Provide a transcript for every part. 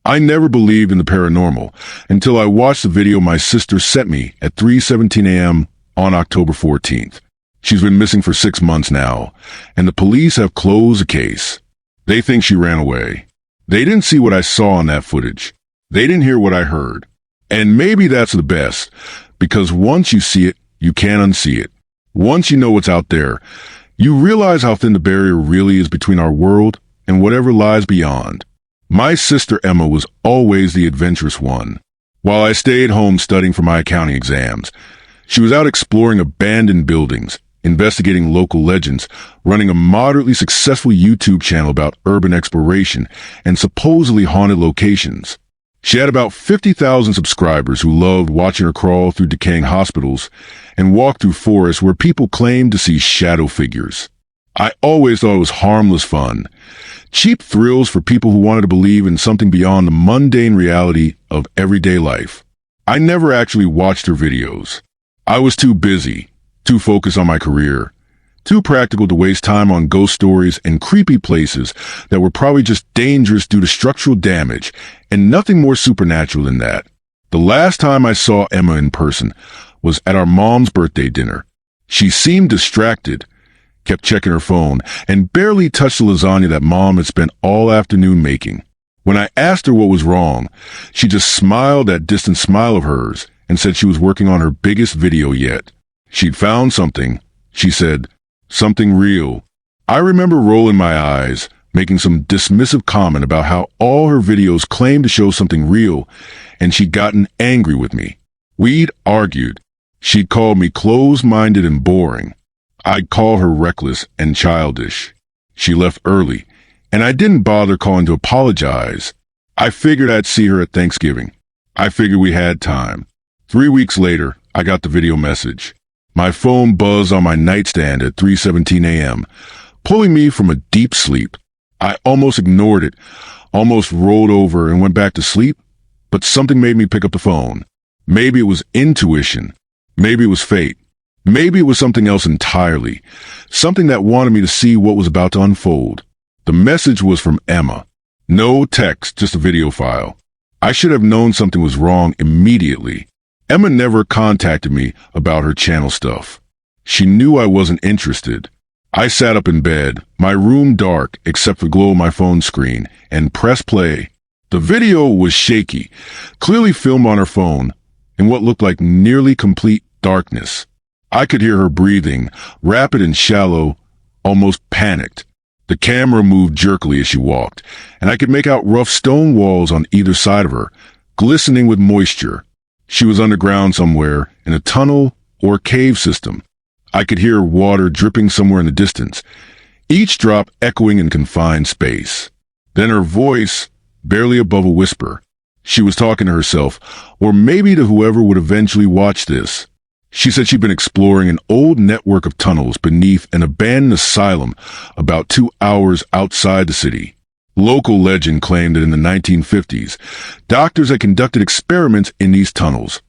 I never believed in the paranormal until I watched the video my sister sent me at 3:17 a.m. on October 14th. She's been missing for 6 months now, and the police have closed the case. They think she ran away. They didn't see what I saw on that footage. They didn't hear what I heard. And maybe that's the best, because once you see it, you can't unsee it. Once you know what's out there, you realize how thin the barrier really is between our world and whatever lies beyond. My sister Emma was always the adventurous one. While I stayed home studying for my accounting exams, she was out exploring abandoned buildings, investigating local legends, running a moderately successful YouTube channel about urban exploration and supposedly haunted locations. She had about 50,000 subscribers who loved watching her crawl through decaying hospitals and walk through forests where people claimed to see shadow figures. I always thought it was harmless fun, cheap thrills for people who wanted to believe in something beyond the mundane reality of everyday life. I never actually watched her videos. I was too busy, too focused on my career, too practical to waste time on ghost stories and creepy places that were probably just dangerous due to structural damage and nothing more supernatural than that. The last time I saw Emma in person was at our mom's birthday dinner. She seemed distracted, kept checking her phone, and barely touched the lasagna that Mom had spent all afternoon making. When I asked her what was wrong, she just smiled that distant smile of hers and said she was working on her biggest video yet. She'd found something, she said, something real. I remember rolling my eyes, making some dismissive comment about how all her videos claimed to show something real, and she'd gotten angry with me. We'd argued. She'd called me closed-minded and boring. I'd call her reckless and childish. She left early, and I didn't bother calling to apologize. I figured I'd see her at Thanksgiving. I figured we had time. 3 weeks later, I got the video message. My phone buzzed on my nightstand at 3:17 a.m., pulling me from a deep sleep. I almost ignored it, almost rolled over and went back to sleep, but something made me pick up the phone. Maybe it was intuition. Maybe it was fate. Maybe it was something else entirely, something that wanted me to see what was about to unfold. The message was from Emma. No text, just a video file. I should have known something was wrong immediately. Emma never contacted me about her channel stuff. She knew I wasn't interested. I sat up in bed, my room dark except for the glow of my phone screen, and pressed play. The video was shaky, clearly filmed on her phone, in what looked like nearly complete darkness. I could hear her breathing, rapid and shallow, almost panicked. The camera moved jerkily as she walked, and I could make out rough stone walls on either side of her, glistening with moisture. She was underground somewhere, in a tunnel or cave system. I could hear water dripping somewhere in the distance, each drop echoing in confined space. Then her voice, barely above a whisper. She was talking to herself, or maybe to whoever would eventually watch this. She said she'd been exploring an old network of tunnels beneath an abandoned asylum about 2 hours outside the city. Local legend claimed that in the 1950s, doctors had conducted experiments in these tunnels,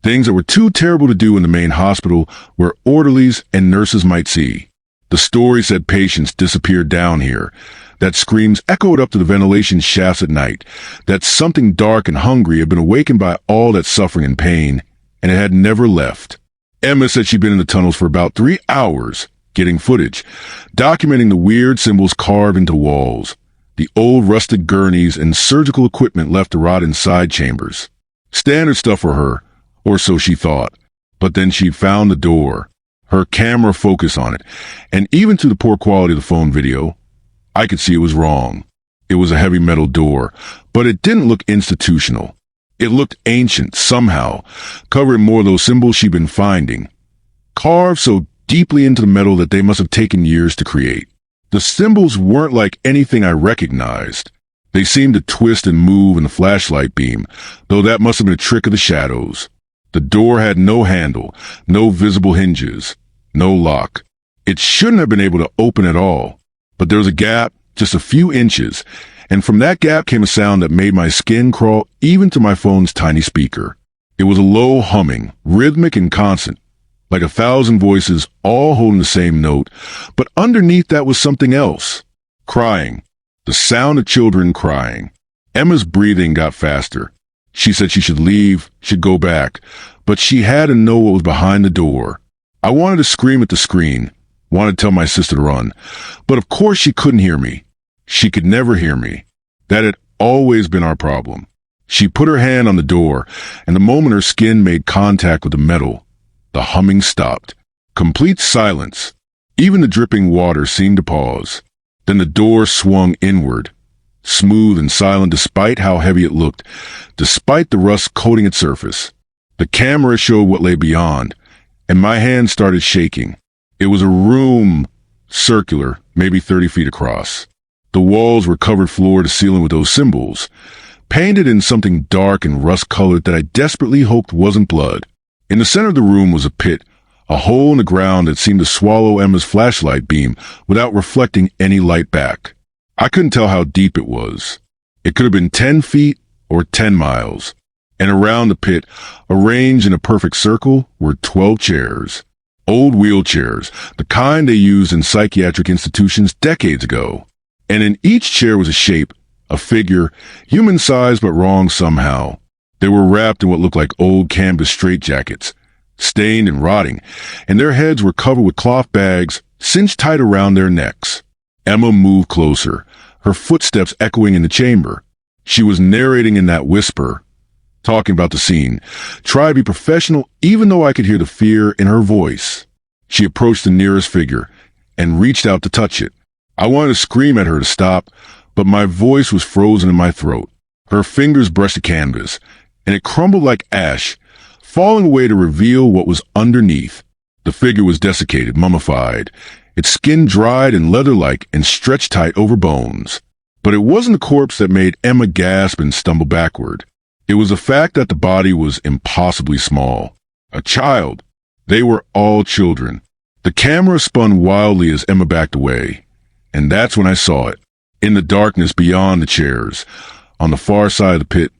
things that were too terrible to do in the main hospital where orderlies and nurses might see. The story said patients disappeared down here, that screams echoed up to the ventilation shafts at night, that something dark and hungry had been awakened by all that suffering and pain, and it had never left. Emma said she'd been in the tunnels for about 3 hours, getting footage, documenting the weird symbols carved into walls, the old rusted gurneys and surgical equipment left to rot in side chambers. Standard stuff for her, or so she thought. But then she'd found the door, her camera focused on it, and even through the poor quality of the phone video, I could see it was wrong. It was a heavy metal door, but it didn't look institutional. It looked ancient, somehow, covering more of those symbols she'd been finding, carved so deeply into the metal that they must have taken years to create. The symbols weren't like anything I recognized. They seemed to twist and move in the flashlight beam, though that must have been a trick of the shadows. The door had no handle, no visible hinges, no lock. It shouldn't have been able to open at all, but there was a gap, just a few inches, and from that gap came a sound that made my skin crawl even to my phone's tiny speaker. It was a low humming, rhythmic and constant, like 1,000 voices all holding the same note, but underneath that was something else. Crying. The sound of children crying. Emma's breathing got faster. She said she should leave, should go back, but she had to know what was behind the door. I wanted to scream at the screen, wanted to tell my sister to run, but of course she couldn't hear me. She could never hear me. That had always been our problem. She put her hand on the door, and the moment her skin made contact with the metal, the humming stopped. Complete silence. Even the dripping water seemed to pause. Then the door swung inward, smooth and silent despite how heavy it looked, despite the rust coating its surface. The camera showed what lay beyond, and my hand started shaking. It was a room, circular, maybe 30 feet across. The walls were covered floor to ceiling with those symbols, painted in something dark and rust-colored that I desperately hoped wasn't blood. In the center of the room was a pit, a hole in the ground that seemed to swallow Emma's flashlight beam without reflecting any light back. I couldn't tell how deep it was. It could have been 10 feet or 10 miles. And around the pit, arranged in a perfect circle, were 12 chairs. Old wheelchairs, the kind they used in psychiatric institutions decades ago. And in each chair was a shape, a figure, human-sized but wrong somehow. They were wrapped in what looked like old canvas straitjackets, stained and rotting, and their heads were covered with cloth bags cinched tight around their necks. Emma moved closer, her footsteps echoing in the chamber. She was narrating in that whisper, talking about the scene, tried to be professional even though I could hear the fear in her voice. She approached the nearest figure and reached out to touch it. I wanted to scream at her to stop, but my voice was frozen in my throat. Her fingers brushed the canvas, and it crumbled like ash, falling away to reveal what was underneath. The figure was desiccated, mummified, its skin dried and leather-like and stretched tight over bones. But it wasn't the corpse that made Emma gasp and stumble backward. It was the fact that the body was impossibly small. A child. They were all children. The camera spun wildly as Emma backed away, and that's when I saw it. In the darkness beyond the chairs, on the far side of the pit,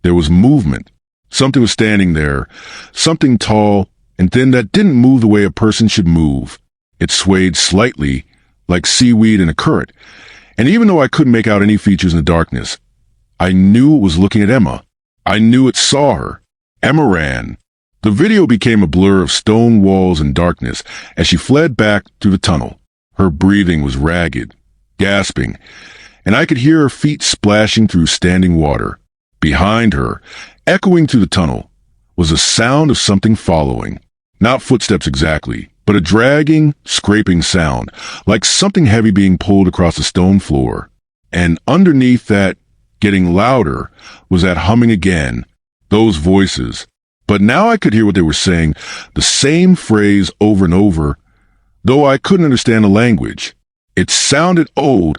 there was movement. Something was standing there, something tall and thin that didn't move the way a person should move. It swayed slightly, like seaweed in a current, and even though I couldn't make out any features in the darkness, I knew it was looking at Emma. I knew it saw her. Emma ran. The video became a blur of stone walls and darkness as she fled back through the tunnel. Her breathing was ragged, gasping, and I could hear her feet splashing through standing water. Behind her, echoing through the tunnel, was the sound of something following. Not footsteps exactly, but a dragging, scraping sound, like something heavy being pulled across the stone floor. And underneath that, getting louder, was that humming again, those voices. But now I could hear what they were saying, the same phrase over and over, though I couldn't understand the language. It sounded old,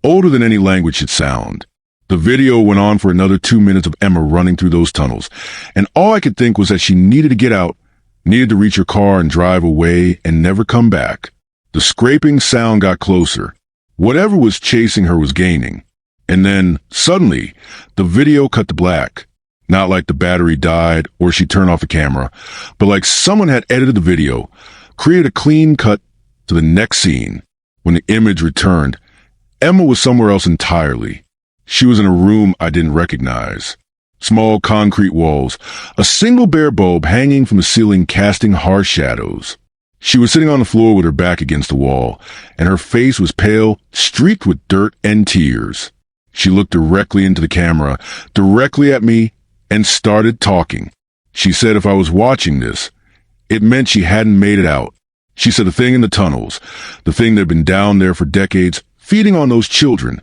older than any language should sound. The video went on for another 2 minutes of Emma running through those tunnels, and all I could think was that she needed to get out, needed to reach her car and drive away and never come back. The scraping sound got closer. Whatever was chasing her was gaining. And then, suddenly, the video cut to black. Not like the battery died or she turned off the camera, but like someone had edited the video, created a clean cut to the next scene. When the image returned, Emma was somewhere else entirely. She was in a room I didn't recognize. Small concrete walls, a single bare bulb hanging from the ceiling casting harsh shadows. She was sitting on the floor with her back against the wall, and her face was pale, streaked with dirt and tears. She looked directly into the camera, directly at me, and started talking. She said if I was watching this, it meant she hadn't made it out. She said the thing in the tunnels, the thing that had been down there for decades, feeding on those children,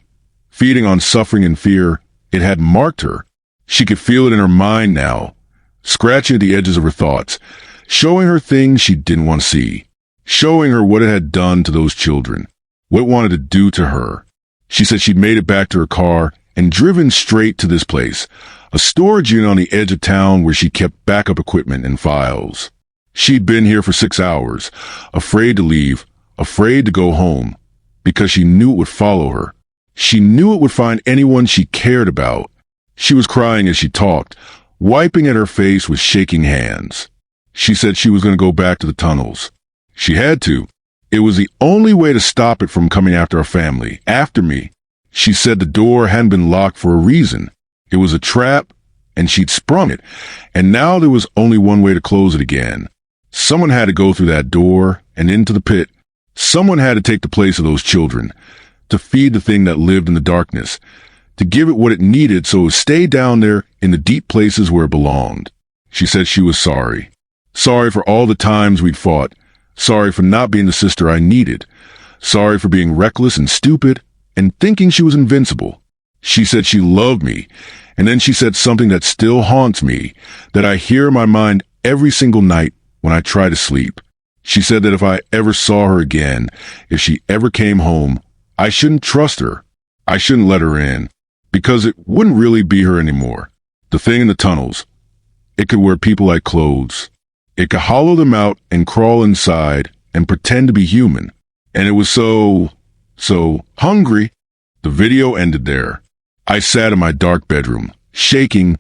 feeding on suffering and fear, it had marked her. She could feel it in her mind now, scratching at the edges of her thoughts, showing her things she didn't want to see, showing her what it had done to those children, what it wanted to do to her. She said she'd made it back to her car and driven straight to this place, a storage unit on the edge of town where she kept backup equipment and files. She'd been here for 6 hours, afraid to leave, afraid to go home, because she knew it would follow her. She knew it would find anyone she cared about. She was crying as she talked, wiping at her face with shaking hands. She said she was going to go back to the tunnels. She had to. It was the only way to stop it from coming after our family, after me. She said the door hadn't been locked for a reason. It was a trap, and she'd sprung it, and now there was only one way to close it again. Someone had to go through that door and into the pit. Someone had to take the place of those children, to feed the thing that lived in the darkness, to give it what it needed so it would stay down there in the deep places where it belonged. She said she was sorry. Sorry for all the times we'd fought. Sorry for not being the sister I needed. Sorry for being reckless and stupid and thinking she was invincible. She said she loved me, and then she said something that still haunts me, that I hear in my mind every single night when I try to sleep. She said that if I ever saw her again, if she ever came home, I shouldn't trust her. I shouldn't let her in, because it wouldn't really be her anymore. The thing in the tunnels. It could wear people like clothes. It could hollow them out and crawl inside and pretend to be human. And it was so hungry. The video ended there. I sat in my dark bedroom, shaking,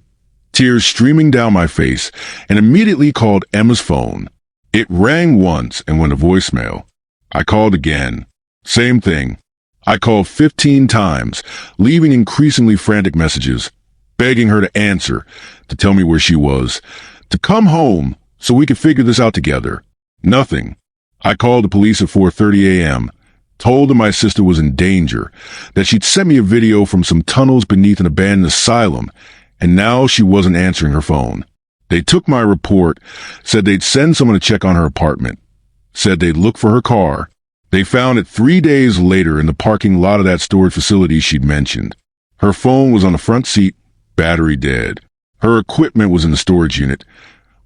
tears streaming down my face, and immediately called Emma's phone. It rang once and went to voicemail. I called again. Same thing. I called 15 times, leaving increasingly frantic messages, begging her to answer, to tell me where she was, to come home so we could figure this out together. Nothing. I called the police at 4:30 a.m., told them my sister was in danger, that she'd sent me a video from some tunnels beneath an abandoned asylum, and now she wasn't answering her phone. They took my report, said they'd send someone to check on her apartment, said they'd look for her car. They found it 3 days later in the parking lot of that storage facility she'd mentioned. Her phone was on the front seat, battery dead. Her equipment was in the storage unit,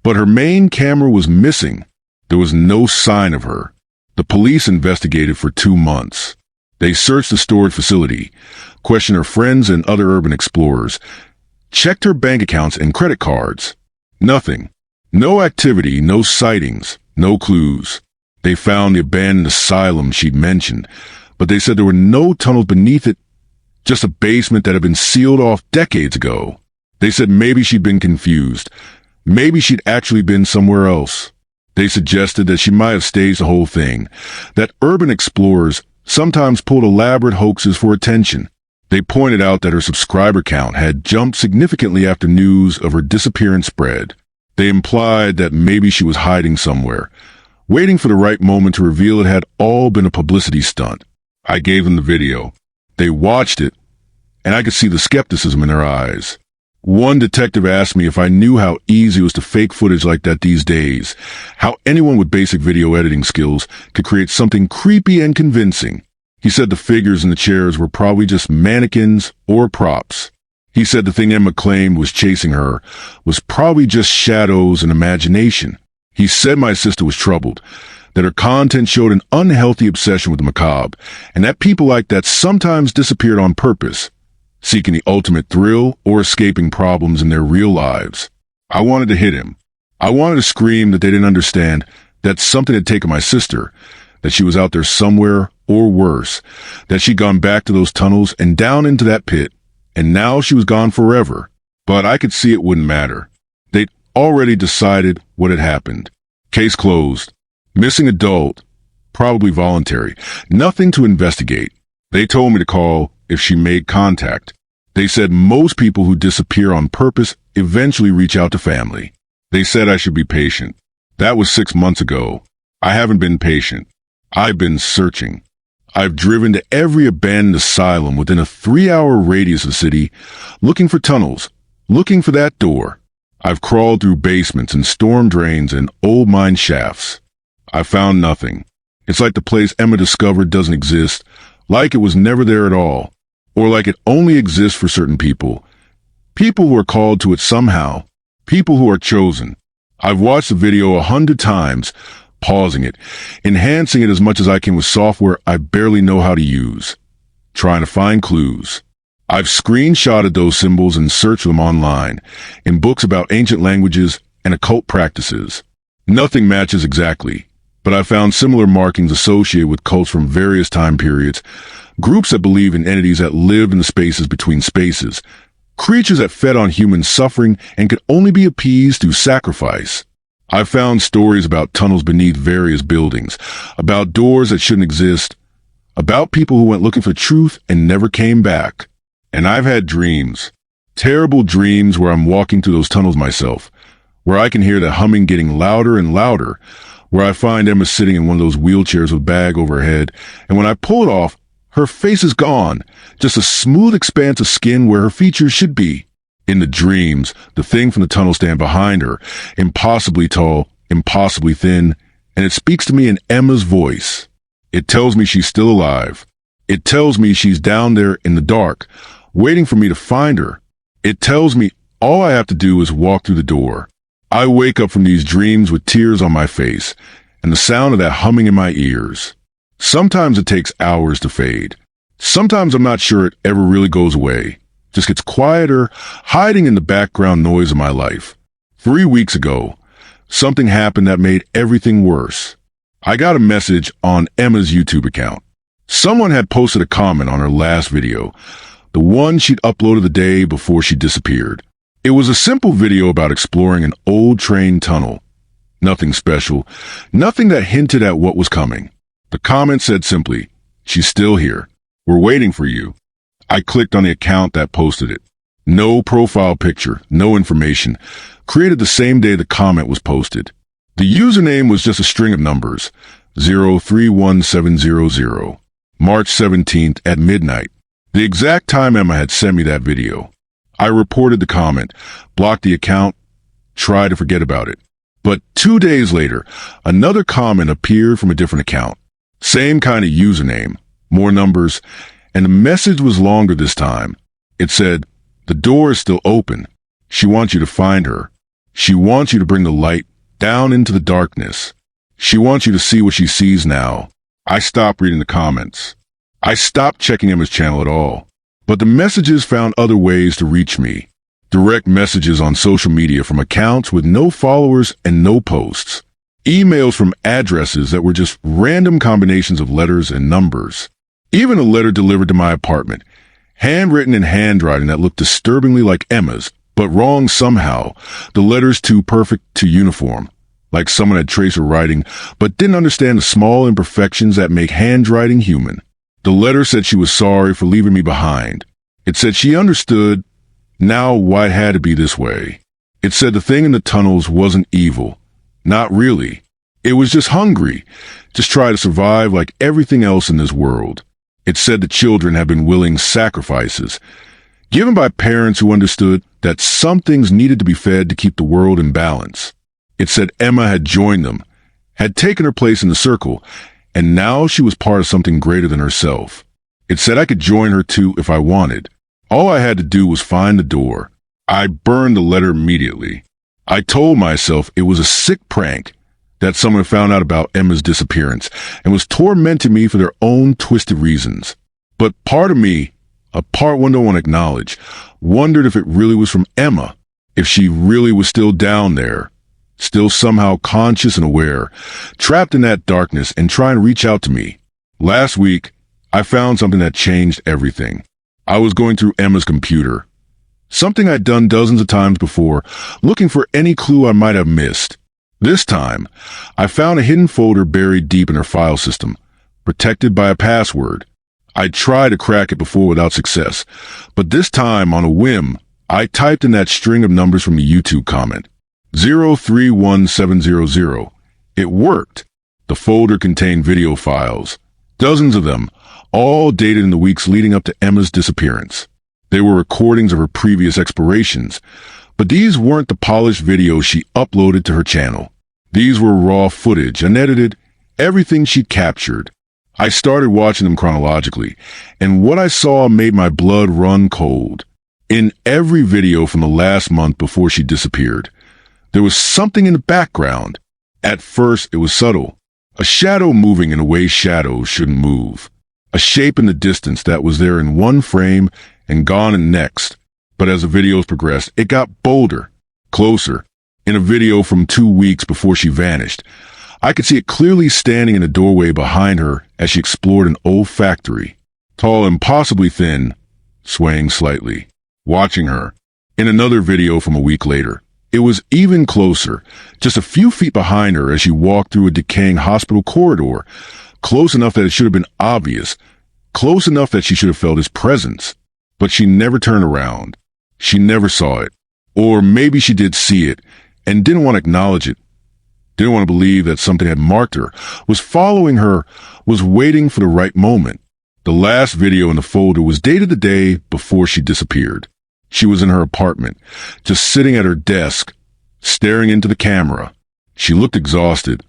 but her main camera was missing. There was no sign of her. The police investigated for 2 months. They searched the storage facility, questioned her friends and other urban explorers, checked her bank accounts and credit cards. Nothing. No activity, no sightings, no clues. They found the abandoned asylum she'd mentioned, but they said there were no tunnels beneath it, just a basement that had been sealed off decades ago. They said maybe she'd been confused. Maybe she'd actually been somewhere else. They suggested that she might have staged the whole thing, that urban explorers sometimes pulled elaborate hoaxes for attention. They pointed out that her subscriber count had jumped significantly after news of her disappearance spread. They implied that maybe she was hiding somewhere, waiting for the right moment to reveal it had all been a publicity stunt. I gave them the video. They watched it, and I could see the skepticism in their eyes. One detective asked me if I knew how easy it was to fake footage like that these days, how anyone with basic video editing skills could create something creepy and convincing. He said the figures in the chairs were probably just mannequins or props. He said the thing Emma claimed was chasing her was probably just shadows and imagination. He said my sister was troubled, that her content showed an unhealthy obsession with the macabre, and that people like that sometimes disappeared on purpose, seeking the ultimate thrill or escaping problems in their real lives. I wanted to hit him. I wanted to scream that they didn't understand, that something had taken my sister, that she was out there somewhere, or worse, that she'd gone back to those tunnels and down into that pit, and now she was gone forever. But I could see it wouldn't matter. They'd already decided what had happened. Case closed. Missing adult, probably voluntary. Nothing to investigate. They told me to call if she made contact. They said most people who disappear on purpose eventually reach out to family. They said I should be patient. That was 6 months ago. I haven't been patient. I've been searching. I've driven to every abandoned asylum within a 3-hour radius of the city, looking for tunnels, looking for that door. I've crawled through basements and storm drains and old mine shafts. I've found nothing. It's like the place Emma discovered doesn't exist, like it was never there at all, or like it only exists for certain people. People who are called to it somehow, people who are chosen. I've watched the video 100 times, pausing it, enhancing it as much as I can with software I barely know how to use, trying to find clues. I've screenshotted those symbols and searched them online, in books about ancient languages and occult practices. Nothing matches exactly, but I found similar markings associated with cults from various time periods, groups that believe in entities that lived in the spaces between spaces, creatures that fed on human suffering and could only be appeased through sacrifice. I've found stories about tunnels beneath various buildings, about doors that shouldn't exist, about people who went looking for truth and never came back. And I've had dreams, terrible dreams where I'm walking through those tunnels myself, where I can hear the humming getting louder and louder, where I find Emma sitting in one of those wheelchairs with a bag over her head, and when I pull it off, her face is gone, just a smooth expanse of skin where her features should be. In the dreams, the thing from the tunnel stand behind her, impossibly tall, impossibly thin, and it speaks to me in Emma's voice. It tells me she's still alive. It tells me she's down there in the dark, waiting for me to find her. It tells me all I have to do is walk through the door. I wake up from these dreams with tears on my face and the sound of that humming in my ears. Sometimes it takes hours to fade. Sometimes I'm not sure it ever really goes away. Just gets quieter, hiding in the background noise of my life. 3 weeks ago, something happened that made everything worse. I got a message on Emma's YouTube account. Someone had posted a comment on her last video, the one she'd uploaded the day before she disappeared. It was a simple video about exploring an old train tunnel. Nothing special, nothing that hinted at what was coming. The comment said simply, "She's still here. We're waiting for you." I clicked on the account that posted it. No profile picture, no information. Created the same day the comment was posted. The username was just a string of numbers, 031700, March 17th at midnight, the exact time Emma had sent me that video. I reported the comment, blocked the account, tried to forget about it. But 2 days later, another comment appeared from a different account. Same kind of username, more numbers, and the message was longer this time. It said, "The door is still open. She wants you to find her. She wants you to bring the light down into the darkness. She wants you to see what she sees now." I stopped reading the comments. I stopped checking Emma's channel at all. But the messages found other ways to reach me. Direct messages on social media from accounts with no followers and no posts. Emails from addresses that were just random combinations of letters and numbers. Even a letter delivered to my apartment, handwritten in handwriting that looked disturbingly like Emma's, but wrong somehow. The letters too perfect, too uniform. Like someone had traced her writing, but didn't understand the small imperfections that make handwriting human. The letter said she was sorry for leaving me behind. It said she understood now why it had to be this way. It said the thing in the tunnels wasn't evil. Not really. It was just hungry, just try to survive like everything else in this world. It said the children had been willing sacrifices, given by parents who understood that some things needed to be fed to keep the world in balance. It said Emma had joined them, had taken her place in the circle, and now she was part of something greater than herself. It said I could join her too if I wanted. All I had to do was find the door. I burned the letter immediately. I told myself it was a sick prank, that someone found out about Emma's disappearance and was tormenting me for their own twisted reasons. But part of me, a part one don't want to acknowledge, wondered if it really was from Emma, if she really was still down there, still somehow conscious and aware, trapped in that darkness and trying to reach out to me. Last week, I found something that changed everything. I was going through Emma's computer, something I'd done dozens of times before, looking for any clue I might have missed. This time, I found a hidden folder buried deep in her file system, protected by a password. I'd tried to crack it before without success, but this time, on a whim, I typed in that string of numbers from the YouTube comment, 031700. It worked. The folder contained video files, dozens of them, all dated in the weeks leading up to Emma's disappearance. They were recordings of her previous explorations, but these weren't the polished videos she uploaded to her channel. These were raw footage, unedited, everything she'd captured. I started watching them chronologically, and what I saw made my blood run cold. In every video from the last month before she disappeared, there was something in the background. At first, it was subtle. A shadow moving in a way shadows shouldn't move. A shape in the distance that was there in one frame and gone in next. But as the videos progressed, it got bolder, closer. In a video from 2 weeks before she vanished, I could see it clearly standing in a doorway behind her as she explored an old factory. Tall and possibly thin, swaying slightly. Watching her. In another video from a week later, it was even closer, just a few feet behind her as she walked through a decaying hospital corridor, close enough that it should have been obvious, close enough that she should have felt his presence. But she never turned around. She never saw it. Or maybe she did see it and didn't want to acknowledge it, didn't want to believe that something had marked her, was following her, was waiting for the right moment. The last video in the folder was dated the day before she disappeared. She was in her apartment, just sitting at her desk, staring into the camera. She looked exhausted,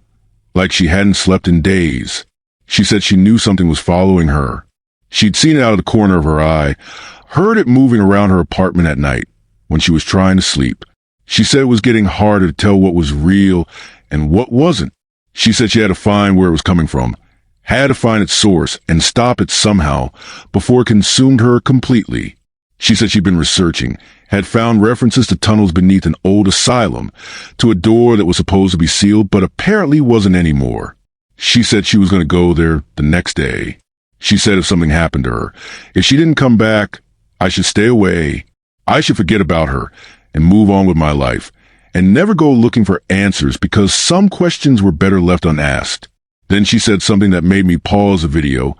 like she hadn't slept in days. She said she knew something was following her. She'd seen it out of the corner of her eye, heard it moving around her apartment at night when she was trying to sleep. She said it was getting harder to tell what was real and what wasn't. She said she had to find where it was coming from, had to find its source and stop it somehow before it consumed her completely. She said she'd been researching, had found references to tunnels beneath an old asylum, to a door that was supposed to be sealed but apparently wasn't anymore. She said she was going to go there the next day. She said if something happened to her, if she didn't come back, I should stay away. I should forget about her and move on with my life and never go looking for answers because some questions were better left unasked. Then she said something that made me pause the video,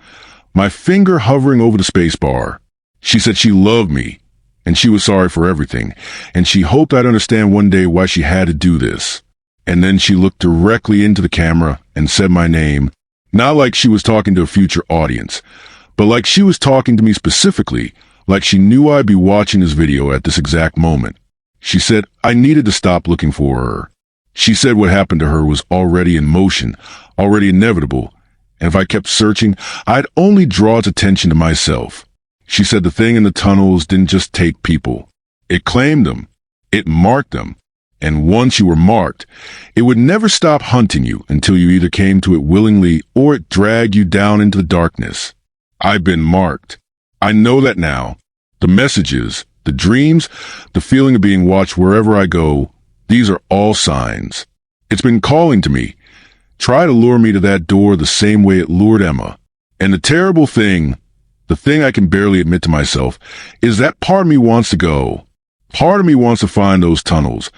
my finger hovering over the space bar. She said she loved me and she was sorry for everything and she hoped I'd understand one day why she had to do this. And then she looked directly into the camera and said my name, not like she was talking to a future audience, but like she was talking to me specifically, like she knew I'd be watching this video at this exact moment. She said I needed to stop looking for her. She said what happened to her was already in motion, already inevitable, and if I kept searching, I'd only draw its attention to myself. She said the thing in the tunnels didn't just take people. It claimed them. It marked them. And once you were marked, it would never stop hunting you until you either came to it willingly or it dragged you down into the darkness. I've been marked. I know that now. The messages, the dreams, the feeling of being watched wherever I go, these are all signs. It's been calling to me. Try to lure me to that door the same way it lured Emma. And the terrible thing, the thing I can barely admit to myself, is that part of me wants to go. Part of me wants to find those tunnels,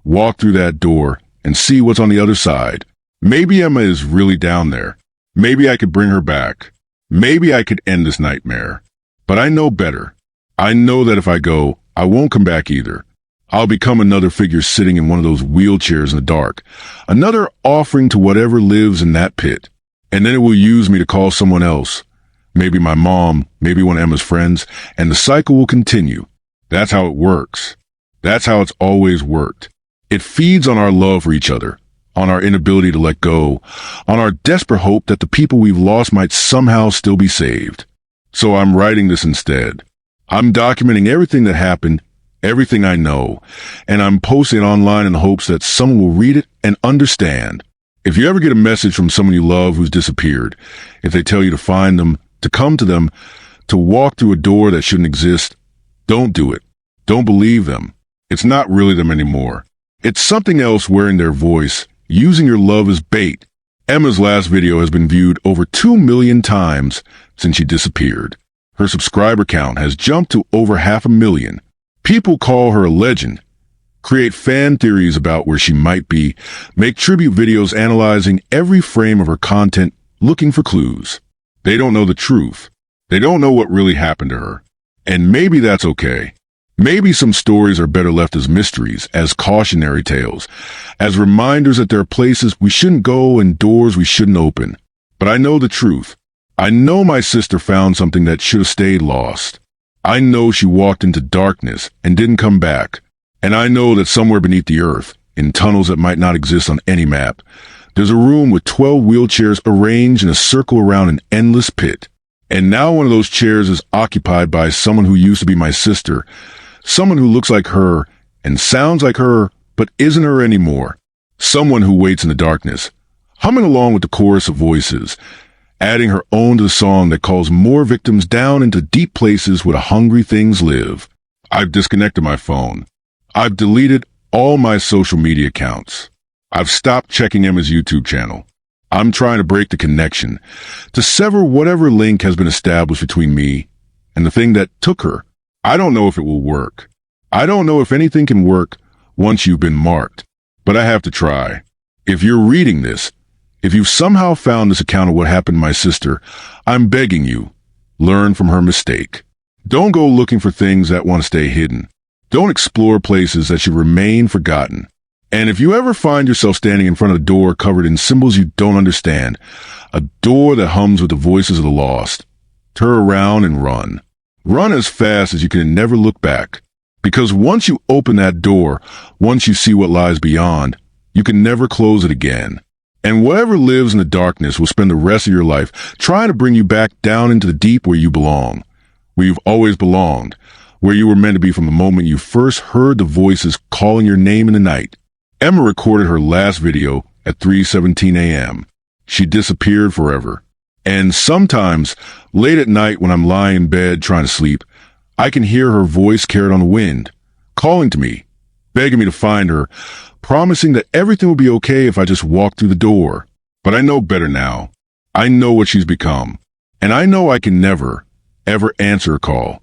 walk through that door, and see what's on the other side. Maybe Emma is really down there. Maybe I could bring her back. Maybe I could end this nightmare. But I know better. I know that if I go, I won't come back either. I'll become another figure sitting in one of those wheelchairs in the dark, another offering to whatever lives in that pit. And then it will use me to call someone else, maybe my mom, maybe one of Emma's friends, and the cycle will continue. That's how it works. That's how it's always worked. It feeds on our love for each other, on our inability to let go, on our desperate hope that the people we've lost might somehow still be saved. So I'm writing this instead. I'm documenting everything that happened, everything I know, and I'm posting it online in the hopes that someone will read it and understand. If you ever get a message from someone you love who's disappeared, if they tell you to find them, to come to them, to walk through a door that shouldn't exist, don't do it. Don't believe them. It's not really them anymore. It's something else wearing their voice, using your love as bait. Emma's last video has been viewed over 2 million times since she disappeared. Her subscriber count has jumped to over 500,000. People call her a legend, create fan theories about where she might be, make tribute videos analyzing every frame of her content, looking for clues. They don't know the truth. They don't know what really happened to her. And maybe that's okay. Maybe some stories are better left as mysteries, as cautionary tales, as reminders that there are places we shouldn't go and doors we shouldn't open. But I know the truth. I know my sister found something that should have stayed lost. I know she walked into darkness and didn't come back. And I know that somewhere beneath the earth, in tunnels that might not exist on any map, there's a room with 12 wheelchairs arranged in a circle around an endless pit. And now one of those chairs is occupied by someone who used to be my sister, someone who looks like her and sounds like her, but isn't her anymore. Someone who waits in the darkness, humming along with the chorus of voices, adding her own to the song that calls more victims down into deep places where the hungry things live. I've disconnected my phone. I've deleted all my social media accounts. I've stopped checking Emma's YouTube channel. I'm trying to break the connection, to sever whatever link has been established between me and the thing that took her. I don't know if it will work. I don't know if anything can work once you've been marked, but I have to try. If you're reading this, If you've somehow found this account of what happened to my sister, I'm begging you, learn from her mistake. Don't go looking for things that want to stay hidden. Don't explore places that should remain forgotten. And if you ever find yourself standing in front of a door covered in symbols you don't understand, a door that hums with the voices of the lost, turn around and run. Run as fast as you can and never look back. Because once you open that door, once you see what lies beyond, you can never close it again. And whatever lives in the darkness will spend the rest of your life trying to bring you back down into the deep where you belong, where you've always belonged, where you were meant to be from the moment you first heard the voices calling your name in the night. Emma recorded her last video at 3:17 a.m. She disappeared forever. And sometimes, late at night when I'm lying in bed trying to sleep, I can hear her voice carried on the wind, calling to me, begging me to find her, promising that everything will be okay if I just walk through the door. But I know better now. I know what she's become. And I know I can never, ever answer a call.